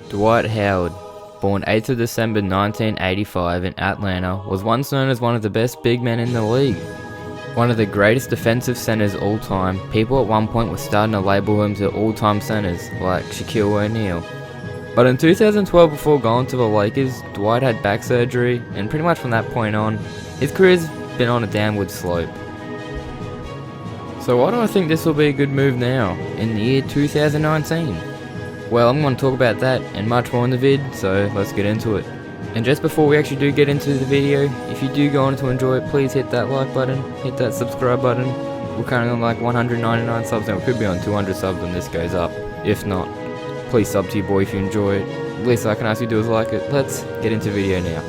Dwight Howard, born 8th of December 1985 in Atlanta, was once known as one of the best big men in the league. One of the greatest defensive centers all time, people at one point were starting to label him to all-time centers, like Shaquille O'Neal. But in 2012, before going to the Lakers, Dwight had back surgery, and pretty much from that point on, his career's been on a downward slope. So why do I think this will be a good move now, in the year 2019? Well, I'm going to talk about that and much more in the vid, so let's get into it. And just before we actually do get into the video, if you do go on to enjoy it, please hit that like button, hit that subscribe button. We're currently on like 199 subs and we could be on 200 subs when this goes up. If not, please sub to your boy if you enjoy it. Least I can ask you to do is like it. Let's get into the video now.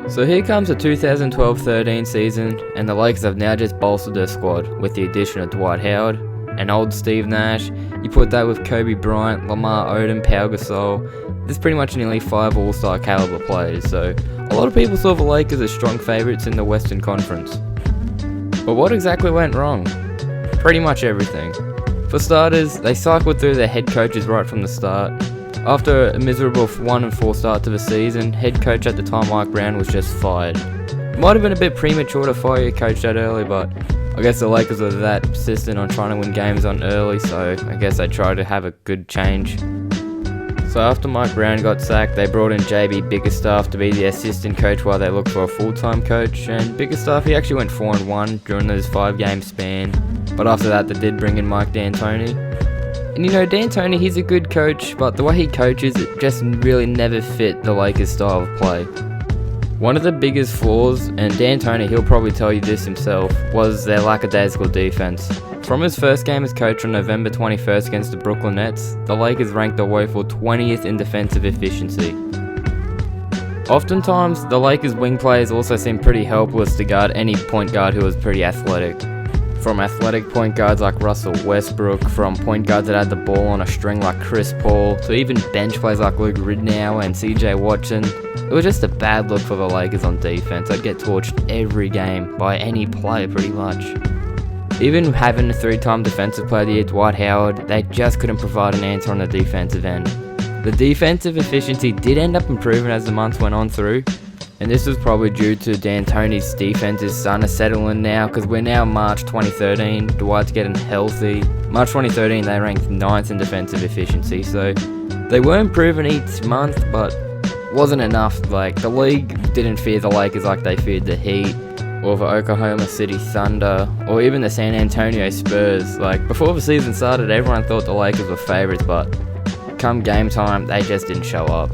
So here comes the 2012-13 season, and the Lakers have now just bolstered their squad with the addition of Dwight Howard, and old Steve Nash. You put that with Kobe Bryant, Lamar Odom, Pau Gasol. There's pretty much nearly 5 all-star caliber players, so a lot of people saw the Lakers as strong favourites in the Western Conference. But what exactly went wrong? Pretty much everything. For starters, they cycled through their head coaches right from the start. After a miserable 1-4 start to the season, head coach at the time Mike Brown was just fired. It might have been a bit premature to fire your coach that early, but I guess the Lakers were that persistent on trying to win games on early, so I guess they tried to have a good change. So after Mike Brown got sacked, they brought in JB Bickerstaff to be the assistant coach while they looked for a full-time coach, and Bickerstaff, he actually went 4-1 during those 5-game span, but after that they did bring in Mike D'Antoni. And you know, D'Antoni, he's a good coach, but the way he coaches, it just really never fit the Lakers' style of play. One of the biggest flaws, and D'Antoni, he'll probably tell you this himself, was their lackadaisical defense. From his first game as coach on November 21st against the Brooklyn Nets, the Lakers ranked a woeful 20th in defensive efficiency. Oftentimes, the Lakers' wing players also seemed pretty helpless to guard any point guard who was pretty athletic. From athletic point guards like Russell Westbrook, from point guards that had the ball on a string like Chris Paul, to even bench players like Luke Ridnour and CJ Watson. It was just a bad look for the Lakers on defense. They'd get torched every game by any player pretty much. Even having a 3-time Defensive Player of the Year, Dwight Howard, they just couldn't provide an answer on the defensive end. The defensive efficiency did end up improving as the months went on through, and this was probably due to D'Antoni's defense is starting to settle in now, because we're now March 2013, Dwight's getting healthy. March 2013 they ranked 9th in defensive efficiency, so they were improving each month, but wasn't enough. Like, the league didn't fear the Lakers like they feared the Heat, or the Oklahoma City Thunder, or even the San Antonio Spurs. Like, before the season started, everyone thought the Lakers were favourites, but come game time, they just didn't show up.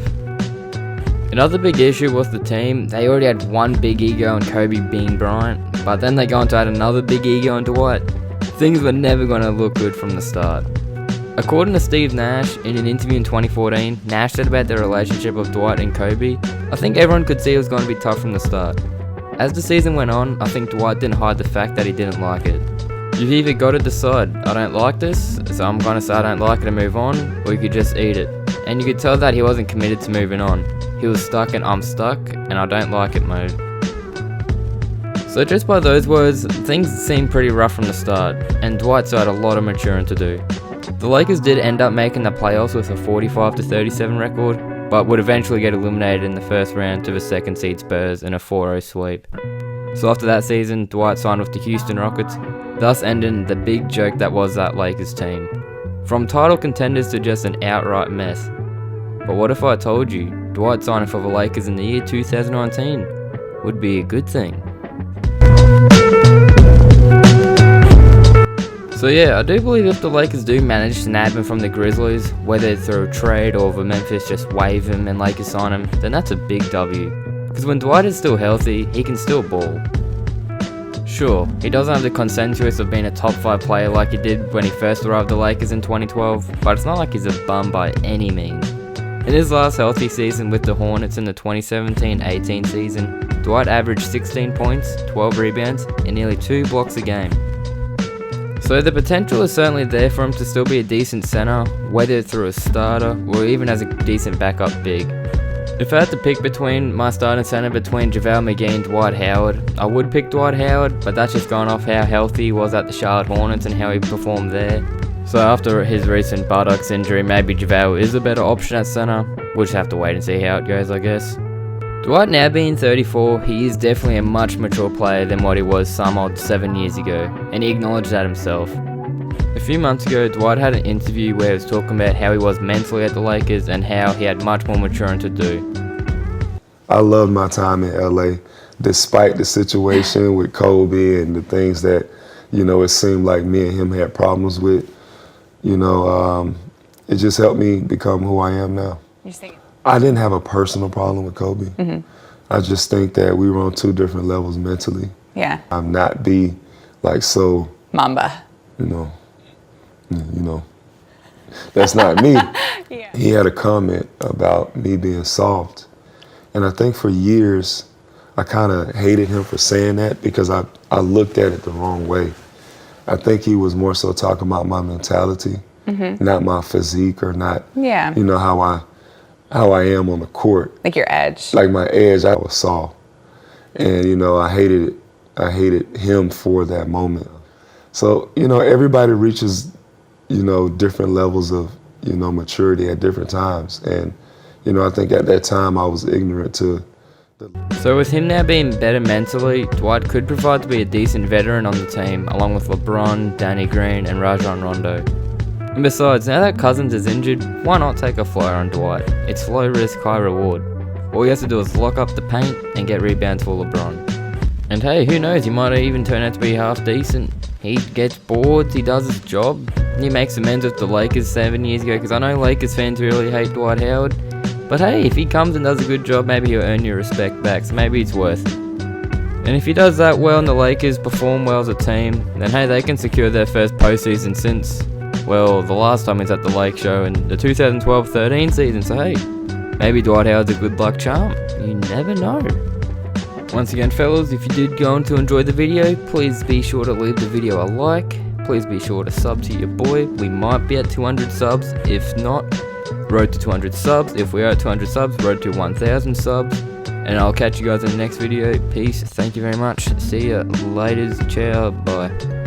Another big issue was the team. They already had one big ego in Kobe being Bryant, but then they go on to add another big ego in Dwight. Things were never going to look good from the start. According to Steve Nash, in an interview in 2014, Nash said about their relationship with Dwight and Kobe, "I think everyone could see it was going to be tough from the start. As the season went on, I think Dwight didn't hide the fact that he didn't like it. You've either got to decide, I don't like this, so I'm going to say I don't like it and move on, or you could just eat it." And you could tell that he wasn't committed to moving on. He was stuck in I'm stuck and I don't like it mode. So just by those words, things seemed pretty rough from the start, and Dwight still had a lot of maturing to do. The Lakers did end up making the playoffs with a 45-37 record, but would eventually get eliminated in the first round to the second seed Spurs in a 4-0 sweep. So after that season, Dwight signed with the Houston Rockets, thus ending the big joke that was that Lakers team. From title contenders to just an outright mess. But what if I told you Dwight signing for the Lakers in the year 2019 would be a good thing? So yeah, I do believe if the Lakers do manage to nab him from the Grizzlies, whether it's through a trade or the Memphis just waive him and Lakers sign him, then that's a big W. Because when Dwight is still healthy, he can still ball. Sure, he doesn't have the consensus of being a top 5 player like he did when he first arrived at the Lakers in 2012, but it's not like he's a bum by any means. In his last healthy season with the Hornets in the 2017-18 season, Dwight averaged 16 points, 12 rebounds, and nearly 2 blocks a game. So the potential is certainly there for him to still be a decent center, whether through a starter or even as a decent backup big. If I had to pick between my starting center between JaVale McGee and Dwight Howard, I would pick Dwight Howard, but that's just going off how healthy he was at the Charlotte Hornets and how he performed there. So after his recent buttocks injury, maybe JaVale is a better option at center. We'll just have to wait and see how it goes, I guess. Dwight now being 34, he is definitely a much mature player than what he was some odd 7 years ago, and he acknowledged that himself. A few months ago, Dwight had an interview where he was talking about how he was mentally at the Lakers and how he had much more maturing to do. I loved my time in LA, despite the situation with Kobe and the things that, it seemed like me and him had problems with. It just helped me become who I am now. I didn't have a personal problem with Kobe. Mm-hmm. I just think that we were on two different levels mentally. Yeah. I'm not be like so Mamba. That's not me. Yeah. He had a comment about me being soft. And I think for years, I kind of hated him for saying that because I looked at it the wrong way. I think he was more so talking about my mentality, not my physique or not, how I am on the court. Like your edge. Like my edge, I was soft. And, I hated it. I hated him for that moment. So, everybody reaches, different levels of, maturity at different times. And, I think at that time I was ignorant to. So with him now being better mentally, Dwight could provide to be a decent veteran on the team, along with LeBron, Danny Green, and Rajon Rondo. And besides, now that Cousins is injured, why not take a flyer on Dwight? It's low risk, high reward. All you have to do is lock up the paint and get rebounds for LeBron. And hey, who knows, he might even turn out to be half decent. He gets boards, he does his job, he makes amends with the Lakers 7 years ago, because I know Lakers fans really hate Dwight Howard. But hey, if he comes and does a good job, maybe he'll earn your respect back, so maybe it's worth it. And if he does that well and the Lakers perform well as a team, then hey, they can secure their first postseason since, well, the last time he was at the Lake Show in the 2012-13 season, so hey, maybe Dwight Howard's a good luck charm. You never know. Once again, fellas, if you did go on to enjoy the video, please be sure to leave the video a like. Please be sure to sub to your boy. We might be at 200 subs. If not, road to 200 subs. If we are at 200 subs, road to 1,000 subs. And I'll catch you guys in the next video. Peace. Thank you very much. See ya. Laters. Ciao. Bye.